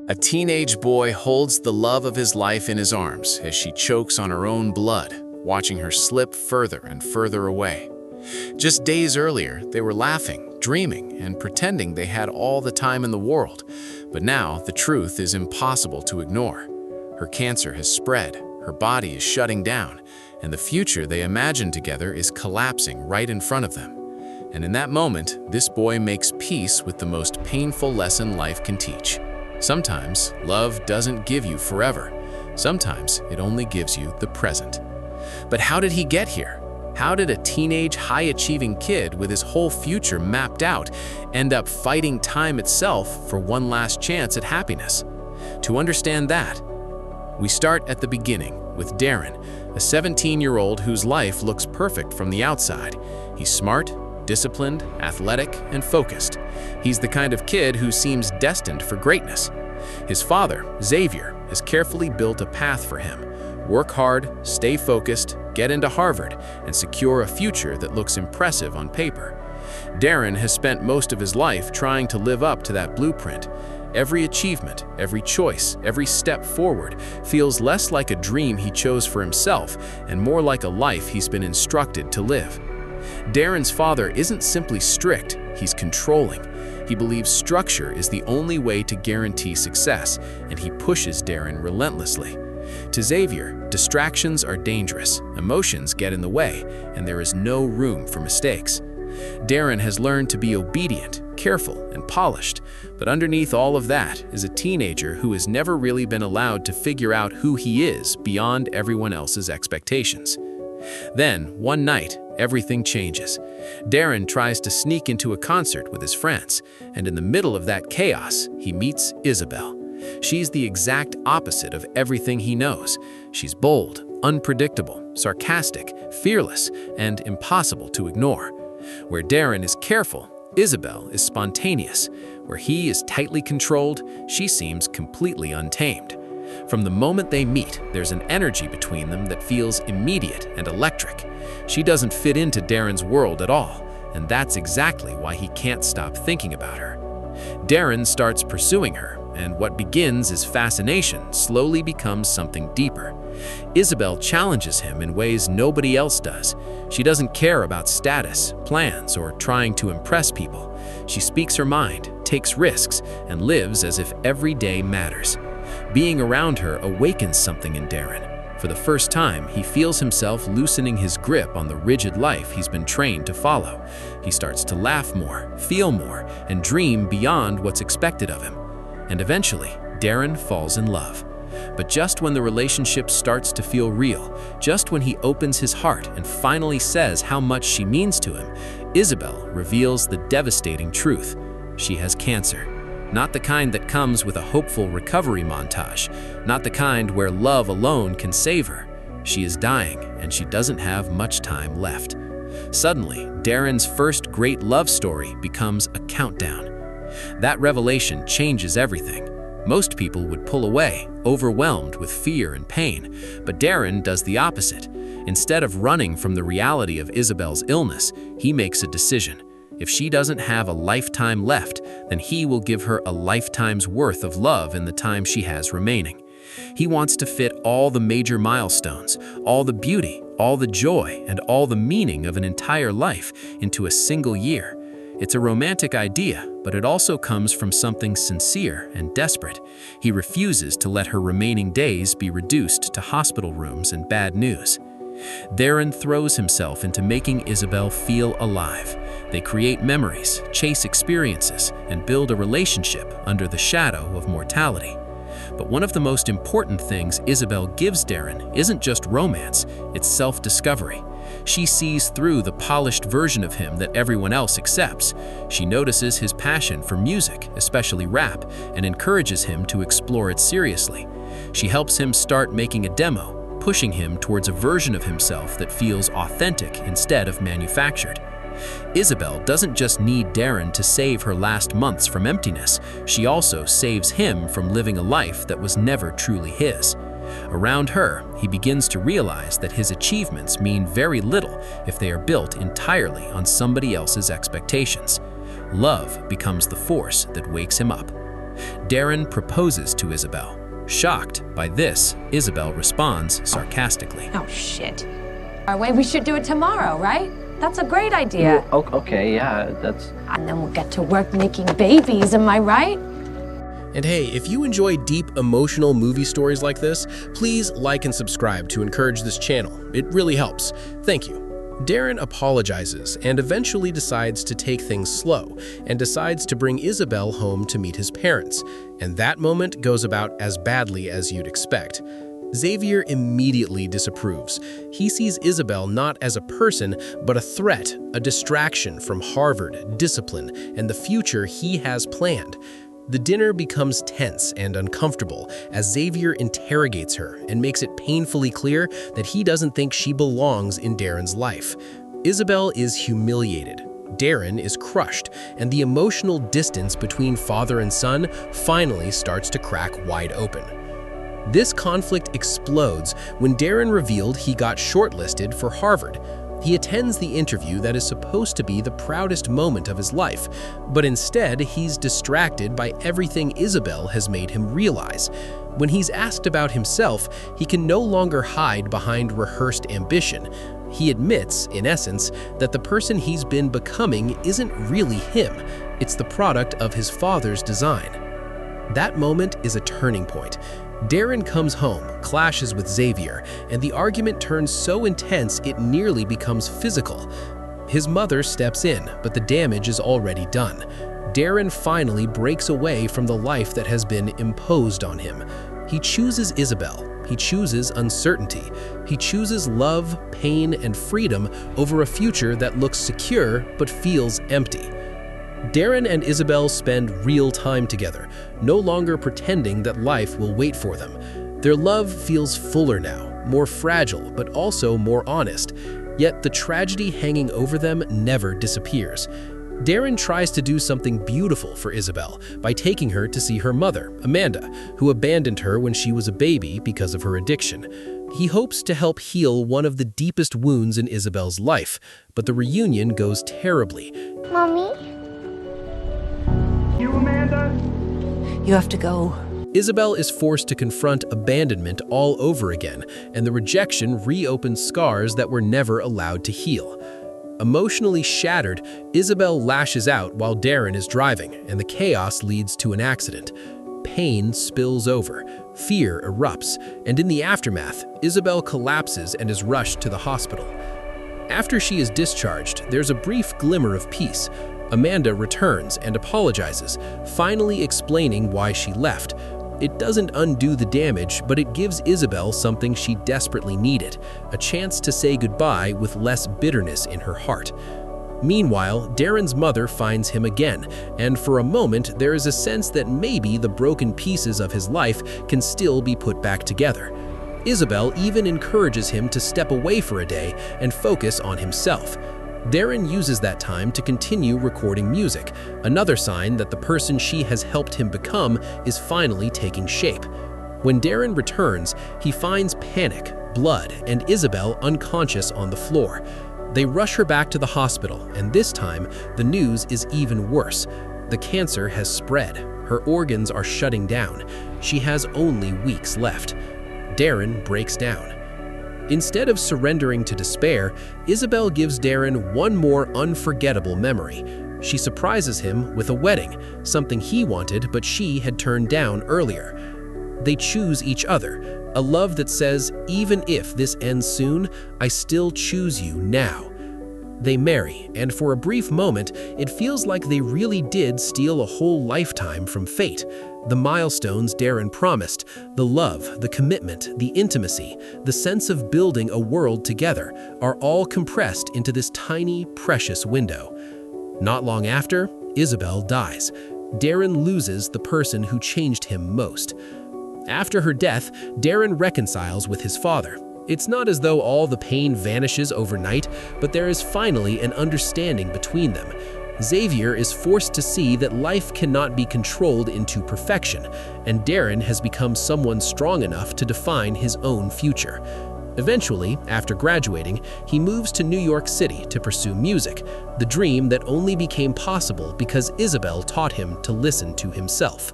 A teenage boy holds the love of his life in his arms as she chokes on her own blood, watching her slip further and further away. Just days earlier, they were laughing, dreaming, and pretending they had all the time in the world. But now, the truth is impossible to ignore. Her cancer has spread, her body is shutting down, and the future they imagined together is collapsing right in front of them. And in that moment, this boy makes peace with the most painful lesson life can teach. Sometimes, love doesn't give you forever. Sometimes, it only gives you the present. But how did he get here? How did a teenage, high-achieving kid with his whole future mapped out end up fighting time itself for one last chance at happiness? To understand that, we start at the beginning with Darren, a 17-year-old whose life looks perfect from the outside. He's smart, disciplined, athletic, and focused. He's the kind of kid who seems destined for greatness. His father, Xavier, has carefully built a path for him. Work hard, stay focused, get into Harvard, and secure a future that looks impressive on paper. Darren has spent most of his life trying to live up to that blueprint. Every achievement, every choice, every step forward feels less like a dream he chose for himself and more like a life he's been instructed to live. Darren's father isn't simply strict, he's controlling. He believes structure is the only way to guarantee success, and he pushes Darren relentlessly. To Xavier, distractions are dangerous, emotions get in the way, and there is no room for mistakes. Darren has learned to be obedient, careful, and polished, but underneath all of that is a teenager who has never really been allowed to figure out who he is beyond everyone else's expectations. Then, one night, everything changes. Darren tries to sneak into a concert with his friends, and in the middle of that chaos, he meets Isabel. She's the exact opposite of everything he knows. She's bold, unpredictable, sarcastic, fearless, and impossible to ignore. Where Darren is careful, Isabel is spontaneous. Where he is tightly controlled, she seems completely untamed. From the moment they meet, there's an energy between them that feels immediate and electric. She doesn't fit into Darren's world at all, and that's exactly why he can't stop thinking about her. Darren starts pursuing her, and what begins as fascination slowly becomes something deeper. Isabel challenges him in ways nobody else does. She doesn't care about status, plans, or trying to impress people. She speaks her mind, takes risks, and lives as if every day matters. Being around her awakens something in Darren. For the first time, he feels himself loosening his grip on the rigid life he's been trained to follow. He starts to laugh more, feel more, and dream beyond what's expected of him. And eventually, Darren falls in love. But just when the relationship starts to feel real, just when he opens his heart and finally says how much she means to him, Isabel reveals the devastating truth. She has cancer. Not the kind that comes with a hopeful recovery montage, not the kind where love alone can save her. She is dying, and she doesn't have much time left. Suddenly, Darren's first great love story becomes a countdown. That revelation changes everything. Most people would pull away, overwhelmed with fear and pain, but Darren does the opposite. Instead of running from the reality of Isabel's illness, he makes a decision. If she doesn't have a lifetime left, then he will give her a lifetime's worth of love in the time she has remaining. He wants to fit all the major milestones, all the beauty, all the joy, and all the meaning of an entire life into a single year. It's a romantic idea, but it also comes from something sincere and desperate. He refuses to let her remaining days be reduced to hospital rooms and bad news. Darren throws himself into making Isabel feel alive. They create memories, chase experiences, and build a relationship under the shadow of mortality. But one of the most important things Isabel gives Darren isn't just romance, it's self-discovery. She sees through the polished version of him that everyone else accepts. She notices his passion for music, especially rap, and encourages him to explore it seriously. She helps him start making a demo, pushing him towards a version of himself that feels authentic instead of manufactured. Isabel doesn't just need Darren to save her last months from emptiness, she also saves him from living a life that was never truly his. Around her, he begins to realize that his achievements mean very little if they are built entirely on somebody else's expectations. Love becomes the force that wakes him up. Darren proposes to Isabel. Shocked by this, Isabel responds sarcastically. Oh, shit. Our way, we should do it tomorrow, right? That's a great idea. Okay, yeah, that's... And then we'll get to work making babies, am I right? And hey, if you enjoy deep, emotional movie stories like this, please like and subscribe to encourage this channel. It really helps. Thank you. Darren apologizes and eventually decides to take things slow and decides to bring Isabel home to meet his parents. And that moment goes about as badly as you'd expect. Xavier immediately disapproves. He sees Isabel not as a person, but a threat, a distraction from Harvard, discipline, and the future he has planned. The dinner becomes tense and uncomfortable as Xavier interrogates her and makes it painfully clear that he doesn't think she belongs in Darren's life. Isabel is humiliated. Darren is crushed, and the emotional distance between father and son finally starts to crack wide open. This conflict explodes when Darren revealed he got shortlisted for Harvard. He attends the interview that is supposed to be the proudest moment of his life, but instead he's distracted by everything Isabel has made him realize. When he's asked about himself, he can no longer hide behind rehearsed ambition. He admits, in essence, that the person he's been becoming isn't really him. It's the product of his father's design. That moment is a turning point. Darren comes home, clashes with Xavier, and the argument turns so intense it nearly becomes physical. His mother steps in, but the damage is already done. Darren finally breaks away from the life that has been imposed on him. He chooses Isabel. He chooses uncertainty. He chooses love, pain, and freedom over a future that looks secure but feels empty. Darren and Isabel spend real time together, no longer pretending that life will wait for them. Their love feels fuller now, more fragile, but also more honest. Yet the tragedy hanging over them never disappears. Darren tries to do something beautiful for Isabel by taking her to see her mother, Amanda, who abandoned her when she was a baby because of her addiction. He hopes to help heal one of the deepest wounds in Isabel's life, but the reunion goes terribly. Mommy? You, Amanda? You have to go. Isabel is forced to confront abandonment all over again, and the rejection reopens scars that were never allowed to heal. Emotionally shattered, Isabel lashes out while Darren is driving, and the chaos leads to an accident. Pain spills over, fear erupts, and in the aftermath, Isabel collapses and is rushed to the hospital. After she is discharged, there's a brief glimmer of peace. Amanda returns and apologizes, finally explaining why she left. It doesn't undo the damage, but it gives Isabel something she desperately needed, a chance to say goodbye with less bitterness in her heart. Meanwhile, Darren's mother finds him again, and for a moment there is a sense that maybe the broken pieces of his life can still be put back together. Isabel even encourages him to step away for a day and focus on himself. Darren uses that time to continue recording music, another sign that the person she has helped him become is finally taking shape. When Darren returns, he finds panic, blood, and Isabel unconscious on the floor. They rush her back to the hospital, and this time, the news is even worse. The cancer has spread. Her organs are shutting down. She has only weeks left. Darren breaks down. Instead of surrendering to despair, Isabel gives Darren one more unforgettable memory. She surprises him with a wedding, something he wanted but she had turned down earlier. They choose each other, a love that says, even if this ends soon, I still choose you now. They marry, and for a brief moment, it feels like they really did steal a whole lifetime from fate. The milestones Darren promised, the love, the commitment, the intimacy, the sense of building a world together, are all compressed into this tiny, precious window. Not long after, Isabel dies. Darren loses the person who changed him most. After her death, Darren reconciles with his father. It's not as though all the pain vanishes overnight, but there is finally an understanding between them. Xavier is forced to see that life cannot be controlled into perfection, and Darren has become someone strong enough to define his own future. Eventually, after graduating, he moves to New York City to pursue music, the dream that only became possible because Isabel taught him to listen to himself.